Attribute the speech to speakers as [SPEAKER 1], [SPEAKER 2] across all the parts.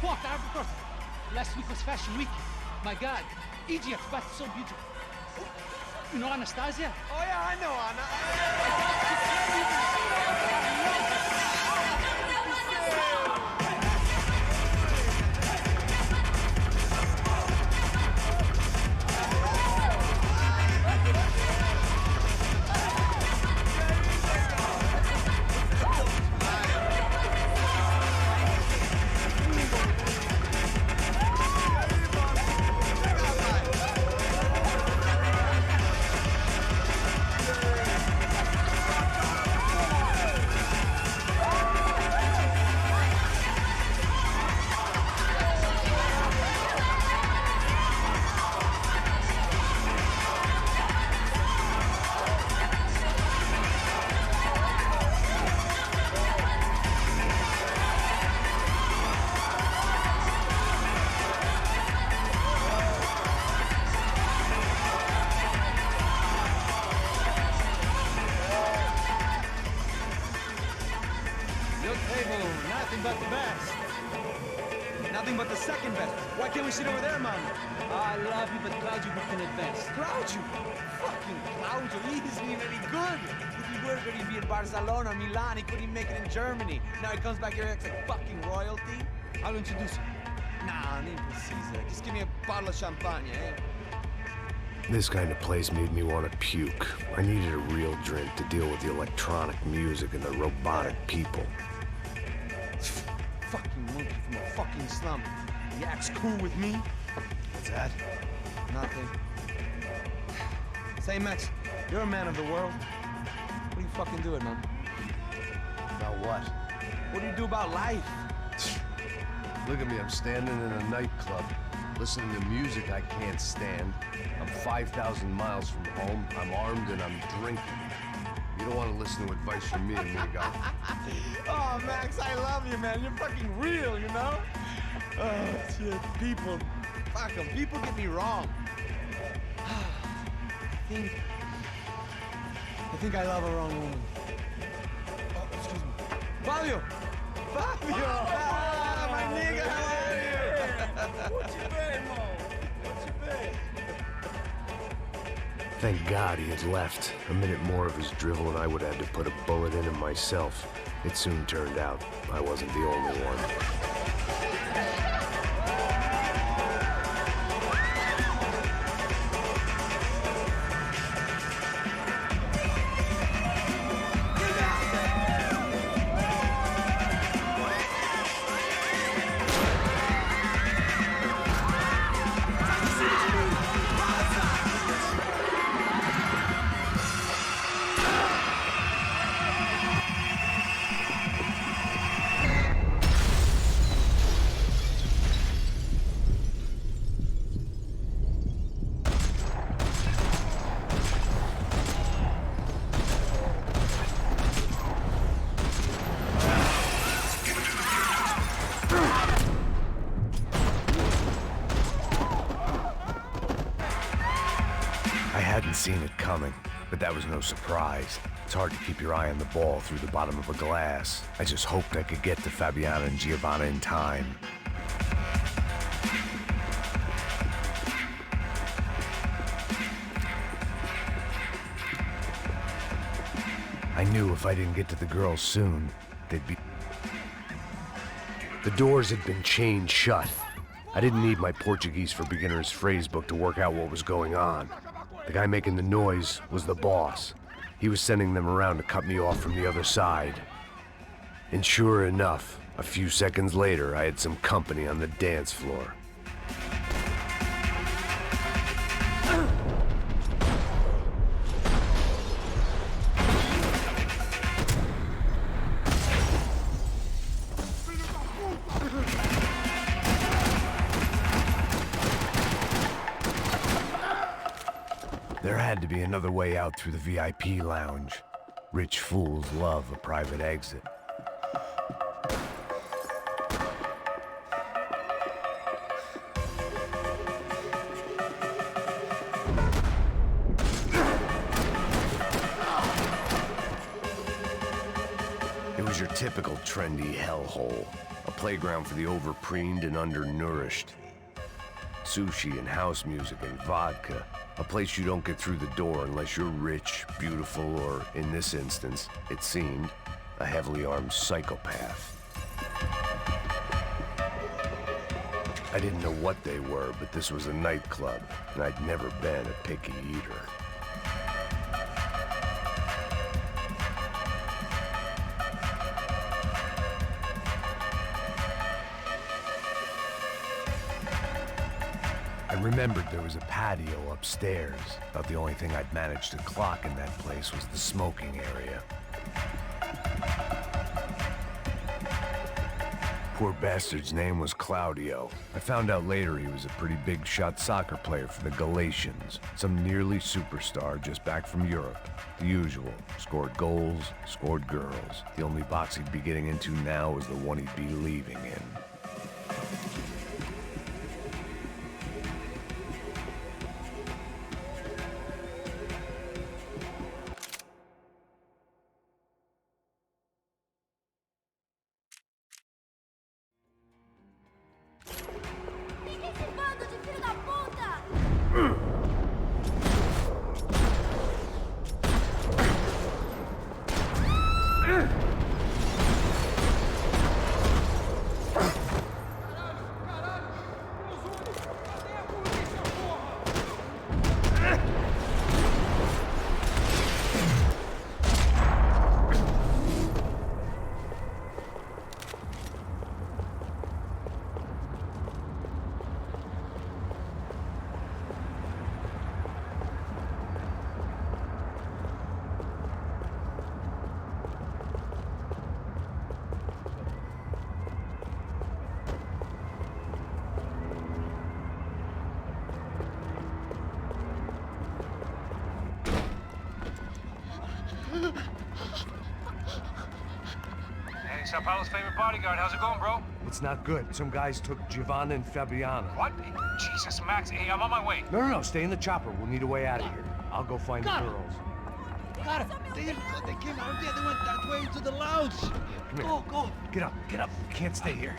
[SPEAKER 1] fuck, Arbiter? Last week was Fashion Week. My God, Egypt, but so beautiful. You know Anastasia?
[SPEAKER 2] Oh yeah, I know Anna.
[SPEAKER 3] Nothing but the best. Nothing but the second best. Why can't we sit over there, man?
[SPEAKER 1] I love you, but Claudio booked in advance.
[SPEAKER 3] Claudio? Fucking Claudio, he isn't even any good. If he were going to be in Barcelona, Milan, he couldn't make it in Germany. Now he comes back here acts like fucking royalty.
[SPEAKER 1] I'll introduce you.
[SPEAKER 3] Nah, need Caesar. Just give me a bottle of champagne, eh?
[SPEAKER 4] This kind of place made me want to puke. I needed a real drink to deal with the electronic music and the robotic people.
[SPEAKER 3] Fucking monkey from a fucking slum. He acts cool with me.
[SPEAKER 4] What's that?
[SPEAKER 3] Nothing. Say, Max, you're a man of the world. What do you fucking do it, man?
[SPEAKER 4] About what?
[SPEAKER 3] What do you do about life?
[SPEAKER 4] Look at me, I'm standing in a nightclub, listening to music I can't stand. I'm 5,000 miles from home, I'm armed, and I'm drinking. You don't want to listen to advice from me, amigo.
[SPEAKER 3] Oh, Max, I love you, man. You're fucking real, you know? Oh, shit. People. Fuck them. People get me wrong. I think I love a wrong woman. Oh, excuse me. Fabio! Fabio! Ah, my nigga, how are you? What you been, Mo? What you been?
[SPEAKER 4] Thank God he had left. A minute more of his drivel and I would have had to put a bullet in him myself. It soon turned out I wasn't the only one. I hadn't seen it coming, but that was no surprise. It's hard to keep your eye on the ball through the bottom of a glass. I just hoped I could get to Fabiana and Giovanna in time. I knew if I didn't get to the girls soon, they'd be... The doors had been chained shut. I didn't need my Portuguese for Beginners phrase book to work out what was going on. The guy making the noise was the boss. He was sending them around to cut me off from the other side. And sure enough, a few seconds later, I had some company on the dance floor. There had to be another way out through the VIP lounge. Rich fools love a private exit. It was your typical trendy hellhole. A playground for the overpreened and undernourished. Sushi and house music and vodka. A place you don't get through the door unless you're rich, beautiful, or, in this instance, it seemed, a heavily armed psychopath. I didn't know what they were, but this was a nightclub, and I'd never been a picky eater. I remembered there was a patio upstairs. About the only thing I'd managed to clock in that place was the smoking area. Poor bastard's name was Claudio. I found out later he was a pretty big shot soccer player for the Galatians. Some nearly superstar just back from Europe. The usual. Scored goals, scored girls. The only box he'd be getting into now was the one he'd be leaving in.
[SPEAKER 2] Hey, Sao Paulo's favorite bodyguard. How's it going, bro?
[SPEAKER 4] It's not good. Some guys took Giovanna and Fabiana.
[SPEAKER 2] What? Jesus, Max. Hey, I'm on my way.
[SPEAKER 4] No, stay in the chopper. We'll need a way out of here. I'll go find the
[SPEAKER 1] Got it.
[SPEAKER 4] girls.
[SPEAKER 1] Got it. They came out there. They went that way into the lounge.
[SPEAKER 4] Come here.
[SPEAKER 1] Go.
[SPEAKER 4] Get up. You can't stay here.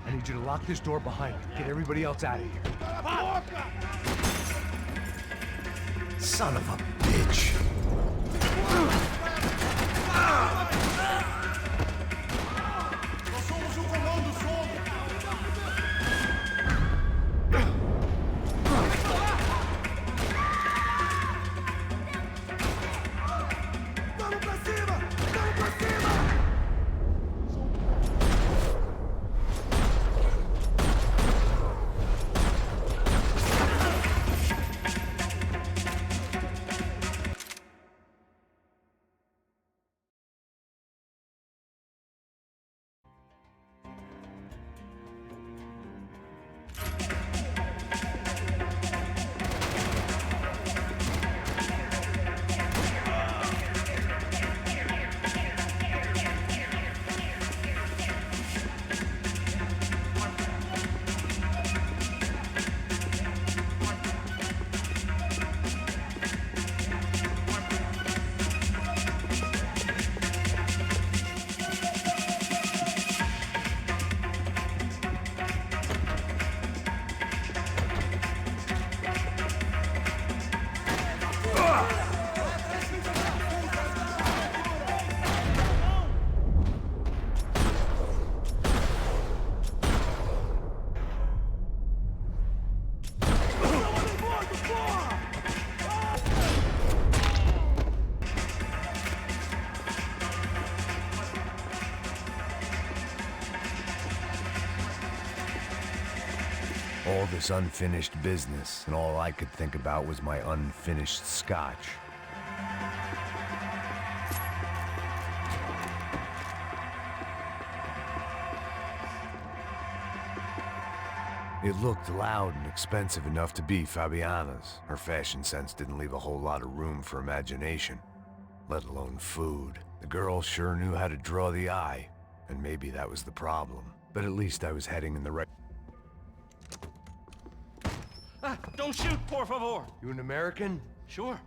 [SPEAKER 4] I need you to lock this door behind me. Get everybody else out of here. Son of a bitch. All this unfinished business, and all I could think about was my unfinished scotch. It looked loud and expensive enough to be Fabiana's. Her fashion sense didn't leave a whole lot of room for imagination, let alone food. The girl sure knew how to draw the eye, and maybe that was the problem. But at least I was heading in the right...
[SPEAKER 5] Don't shoot, por favor.
[SPEAKER 4] You an American?
[SPEAKER 5] Sure.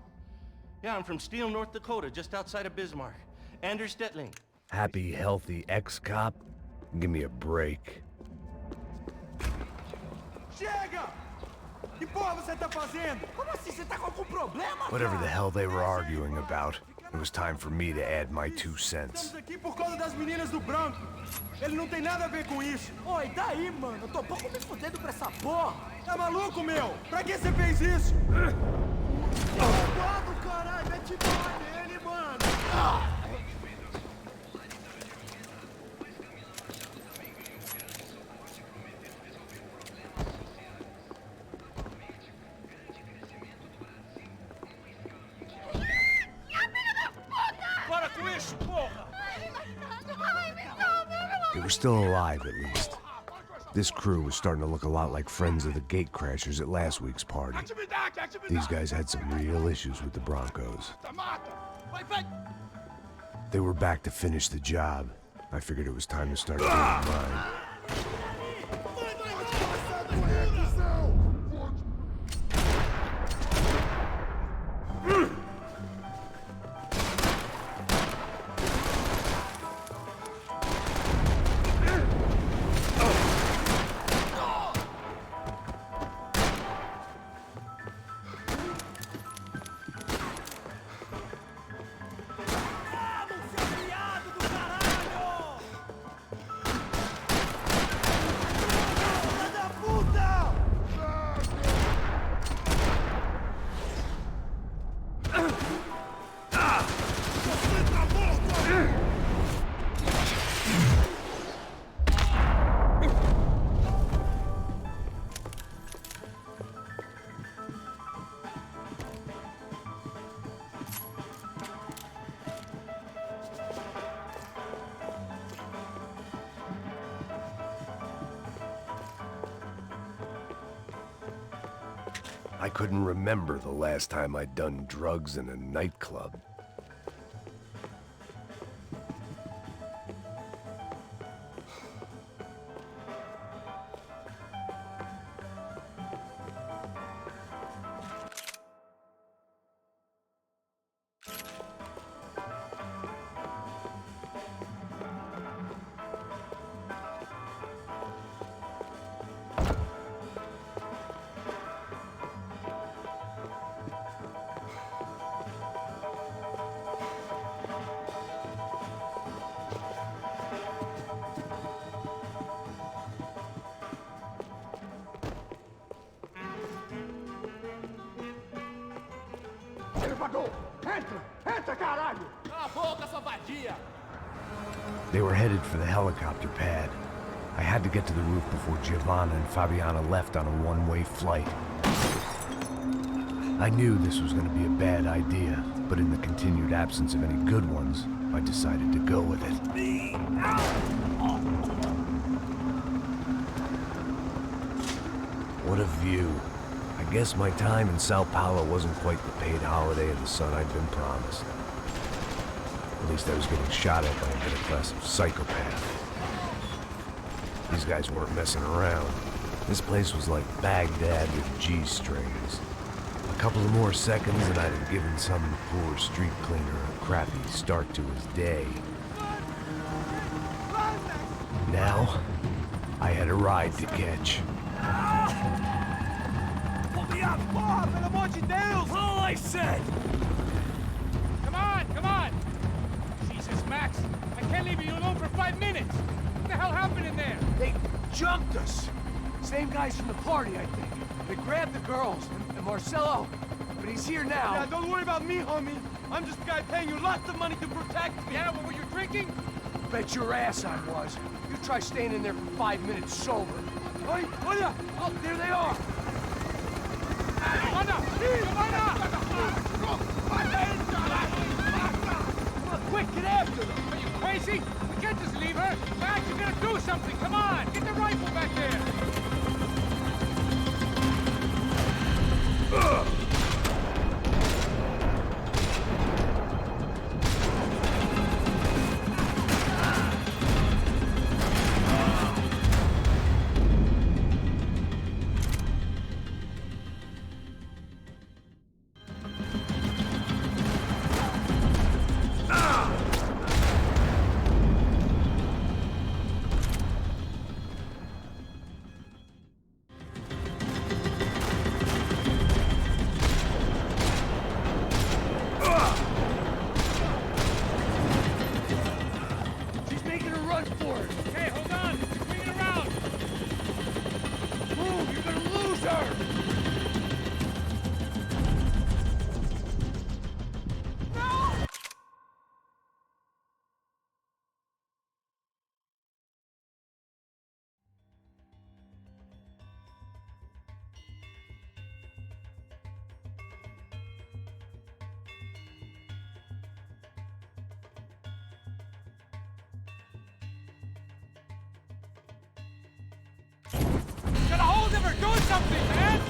[SPEAKER 5] Yeah, I'm from Steele, North Dakota, just outside of Bismarck. Anders Stetling.
[SPEAKER 4] Happy, healthy ex-cop? Give me a break.
[SPEAKER 3] Chega! Que porra você tá fazendo? Como assim? Você tá com algum problema?
[SPEAKER 4] Whatever the hell they were arguing about, it was time for me to add my 2 cents.
[SPEAKER 3] Estamos aqui por causa das meninas do branco. Ele não tem nada a ver com isso. Oi, daí, mano? Eu tô pouco me fudendo pra essa porra. Tá maluco, meu? Pra que você fez isso? Cuidado, caralho! Mete bala nele, mano!
[SPEAKER 5] Para com isso, porra!
[SPEAKER 4] They were still alive, at least. This crew was starting to look a lot like friends of the gatecrashers at last week's party. These guys had some real issues with the Broncos. They were back to finish the job. I figured it was time to start doing mine. I couldn't remember the last time I'd done drugs in a nightclub. They were headed for the helicopter pad. I had to get to the roof before Giovanna and Fabiana left on a one-way flight. I knew this was going to be a bad idea, but in the continued absence of any good ones, I decided to go with it. What a view. I guess my time in Sao Paulo wasn't quite the paid holiday of the sun I'd been promised. At least I was getting shot at by a middle-class psychopath. These guys weren't messing around. This place was like Baghdad with G-strings. A couple of more seconds and I'd have given some poor street cleaner a crappy start to his day. Now, I had a ride to catch.
[SPEAKER 3] Porra, pelo amor de Deus!
[SPEAKER 5] All I said!
[SPEAKER 1] Come on, come on! Jesus, Max, I can't leave you alone for 5 minutes! What the hell happened in there?
[SPEAKER 6] They jumped us. Same guys from the party, I think. They grabbed the girls and Marcelo, but he's here now.
[SPEAKER 3] Yeah, don't worry about me, homie. I'm just a guy paying you lots of money to protect me.
[SPEAKER 1] Yeah, what were you drinking?
[SPEAKER 6] Bet your ass I was. You try staying in there for 5 minutes sober.
[SPEAKER 3] Oi, olha!
[SPEAKER 6] Oh, there they are.
[SPEAKER 1] Giovanna! Giovanna!
[SPEAKER 6] Come on, quick, get after them.
[SPEAKER 1] Are you crazy? We can't just leave her! Max, you gotta do something! Come on! Get the rifle back there!
[SPEAKER 5] We're doing something, man!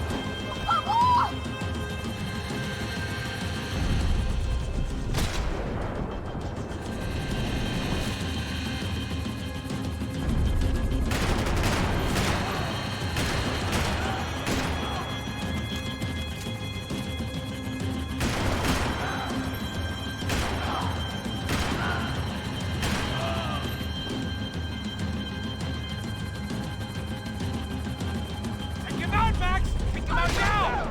[SPEAKER 5] Take him out, Max! Take him out now!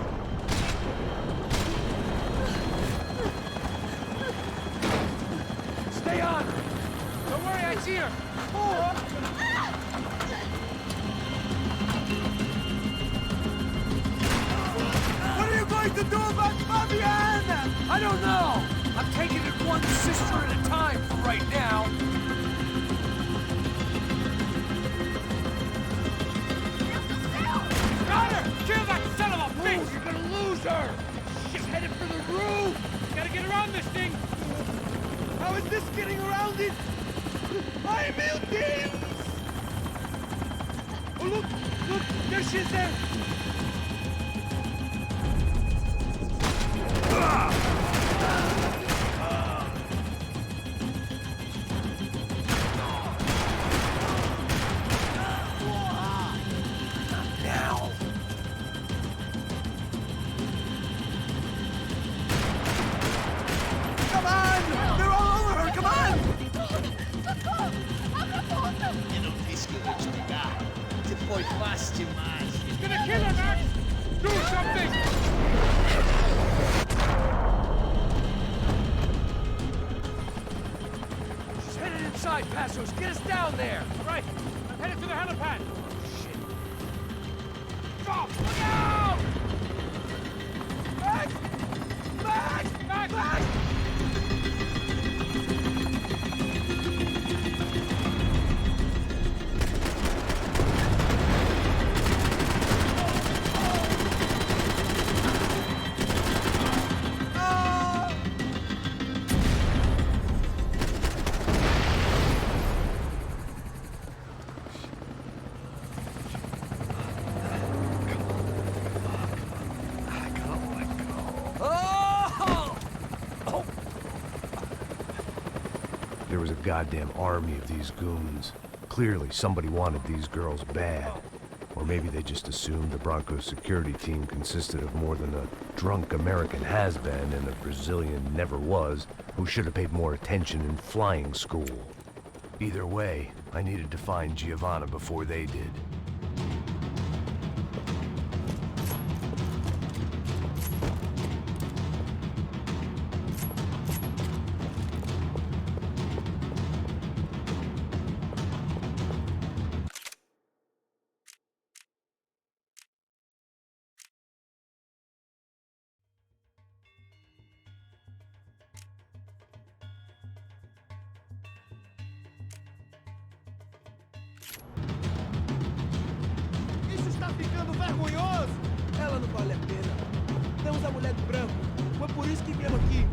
[SPEAKER 6] Stay on!
[SPEAKER 5] Don't worry, I see her!
[SPEAKER 3] What are you going to do about Fabienne?
[SPEAKER 6] I don't know! I'm taking it one sister at a time for right now.
[SPEAKER 5] Got her! Kill that son of a bitch!
[SPEAKER 6] You're gonna lose her! She's headed for the roof!
[SPEAKER 5] Gotta get around this thing!
[SPEAKER 3] How is this getting around it? Ay, meu Deus! Oh, look! Look! There she is there!
[SPEAKER 6] Now!
[SPEAKER 3] Come on! They're all over her! Come on!
[SPEAKER 7] Eu não disse que eu ia te pegar. Você foi fácil demais.
[SPEAKER 5] He's gonna kill her, Max! Do something!
[SPEAKER 6] She's headed inside, Passos. Get us down there!
[SPEAKER 5] All right, I'm headed to the helipad! Stop! Look out!
[SPEAKER 3] Max! Max!
[SPEAKER 5] Max!
[SPEAKER 3] Max!
[SPEAKER 4] There was a goddamn army of these goons. Clearly, somebody wanted these girls bad. Or maybe they just assumed the Broncos security team consisted of more than a drunk American has-been and a Brazilian never-was who should have paid more attention in flying school. Either way, I needed to find Giovanna before they did.
[SPEAKER 3] Isso está ficando vergonhoso! Ela não vale a pena. Temos a mulher do branco. Foi por isso que viemos aqui.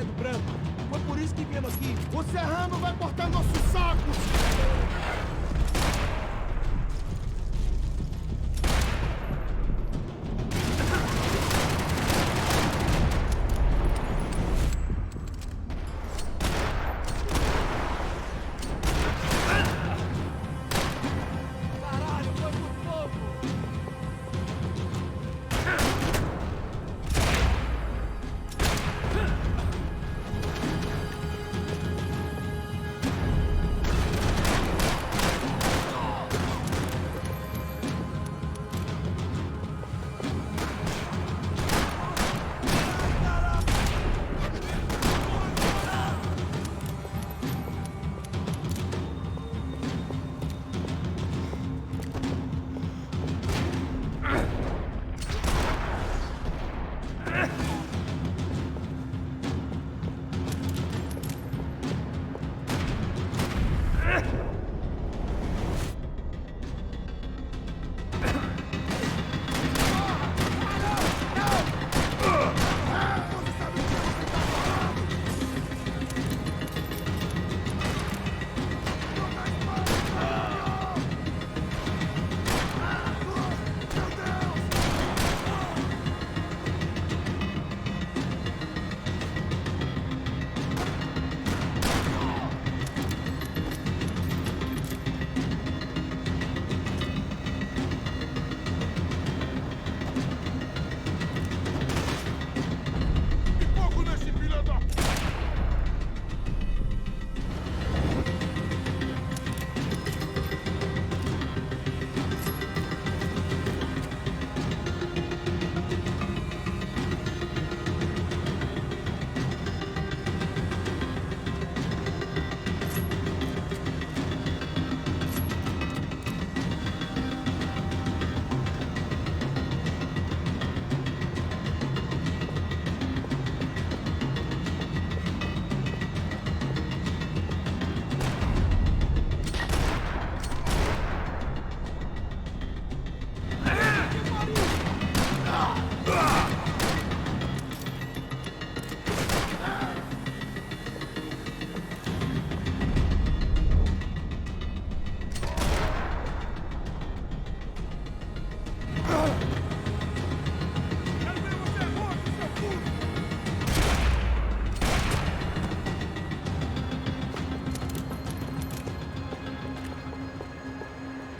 [SPEAKER 3] do branco. Foi por isso que viemos aqui. O Serrano vai cortar nossos sacos!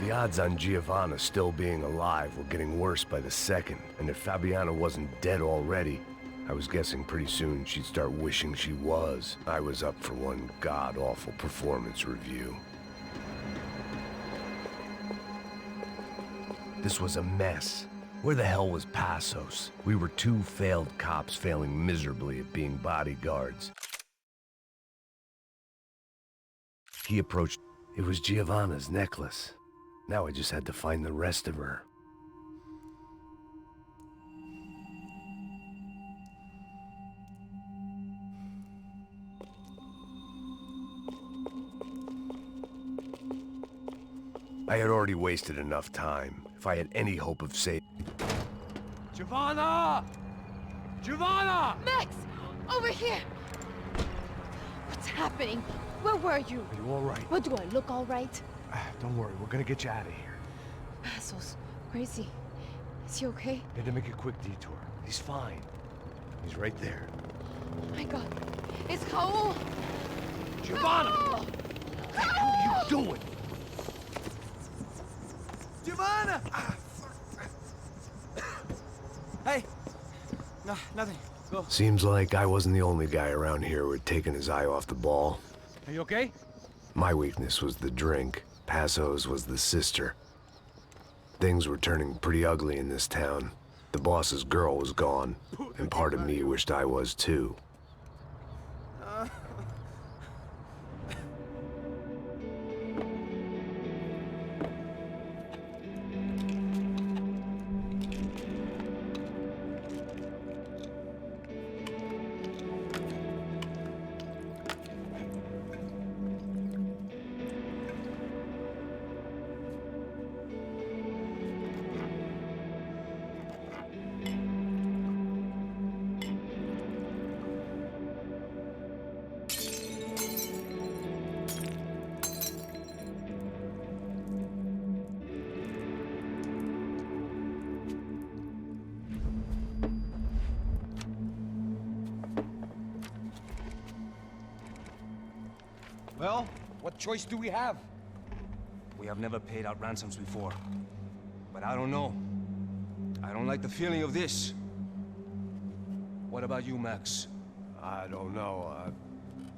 [SPEAKER 4] The odds on Giovanna still being alive were getting worse by the second, and if Fabiana wasn't dead already, I was guessing pretty soon she'd start wishing she was. I was up for one god-awful performance review. This was a mess. Where the hell was Passos? We were two failed cops failing miserably at being bodyguards. He approached. It was Giovanna's necklace. Now I just had to find the rest of her. I had already wasted enough time. If I had any hope of saving...
[SPEAKER 6] Giovanna! Giovanna!
[SPEAKER 8] Max! Over here! What's happening? Where were you?
[SPEAKER 6] Are you all right?
[SPEAKER 8] What, do I look all right?
[SPEAKER 6] Don't worry, we're gonna get you out of here.
[SPEAKER 8] Passos, where is he? Is he okay?
[SPEAKER 6] We had to make a quick detour. He's fine. He's right there.
[SPEAKER 8] Oh my God. It's Raul!
[SPEAKER 6] Giovanna!
[SPEAKER 8] Raul!
[SPEAKER 6] What the hell are you doing?
[SPEAKER 3] Giovanna! Hey! No, nothing. Go.
[SPEAKER 4] Seems like I wasn't the only guy around here who had taken his eye off the ball.
[SPEAKER 6] Are you okay?
[SPEAKER 4] My weakness was the drink. Passos was the sister. Things were turning pretty ugly in this town. The boss's girl was gone, and part of me wished I was too.
[SPEAKER 3] Well, what choice do we have?
[SPEAKER 9] We have never paid out ransoms before. But I don't know. I don't like the feeling of this. What about you, Max?
[SPEAKER 4] I don't know.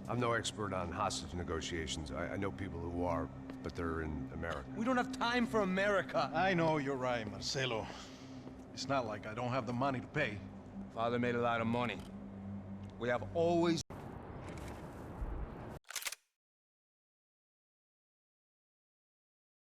[SPEAKER 4] I'm no expert on hostage negotiations. I know people who are, but they're in America.
[SPEAKER 9] We don't have time for America.
[SPEAKER 10] I know you're right, Marcelo. It's not like I don't have the money to pay.
[SPEAKER 9] Father made a lot of money. We have always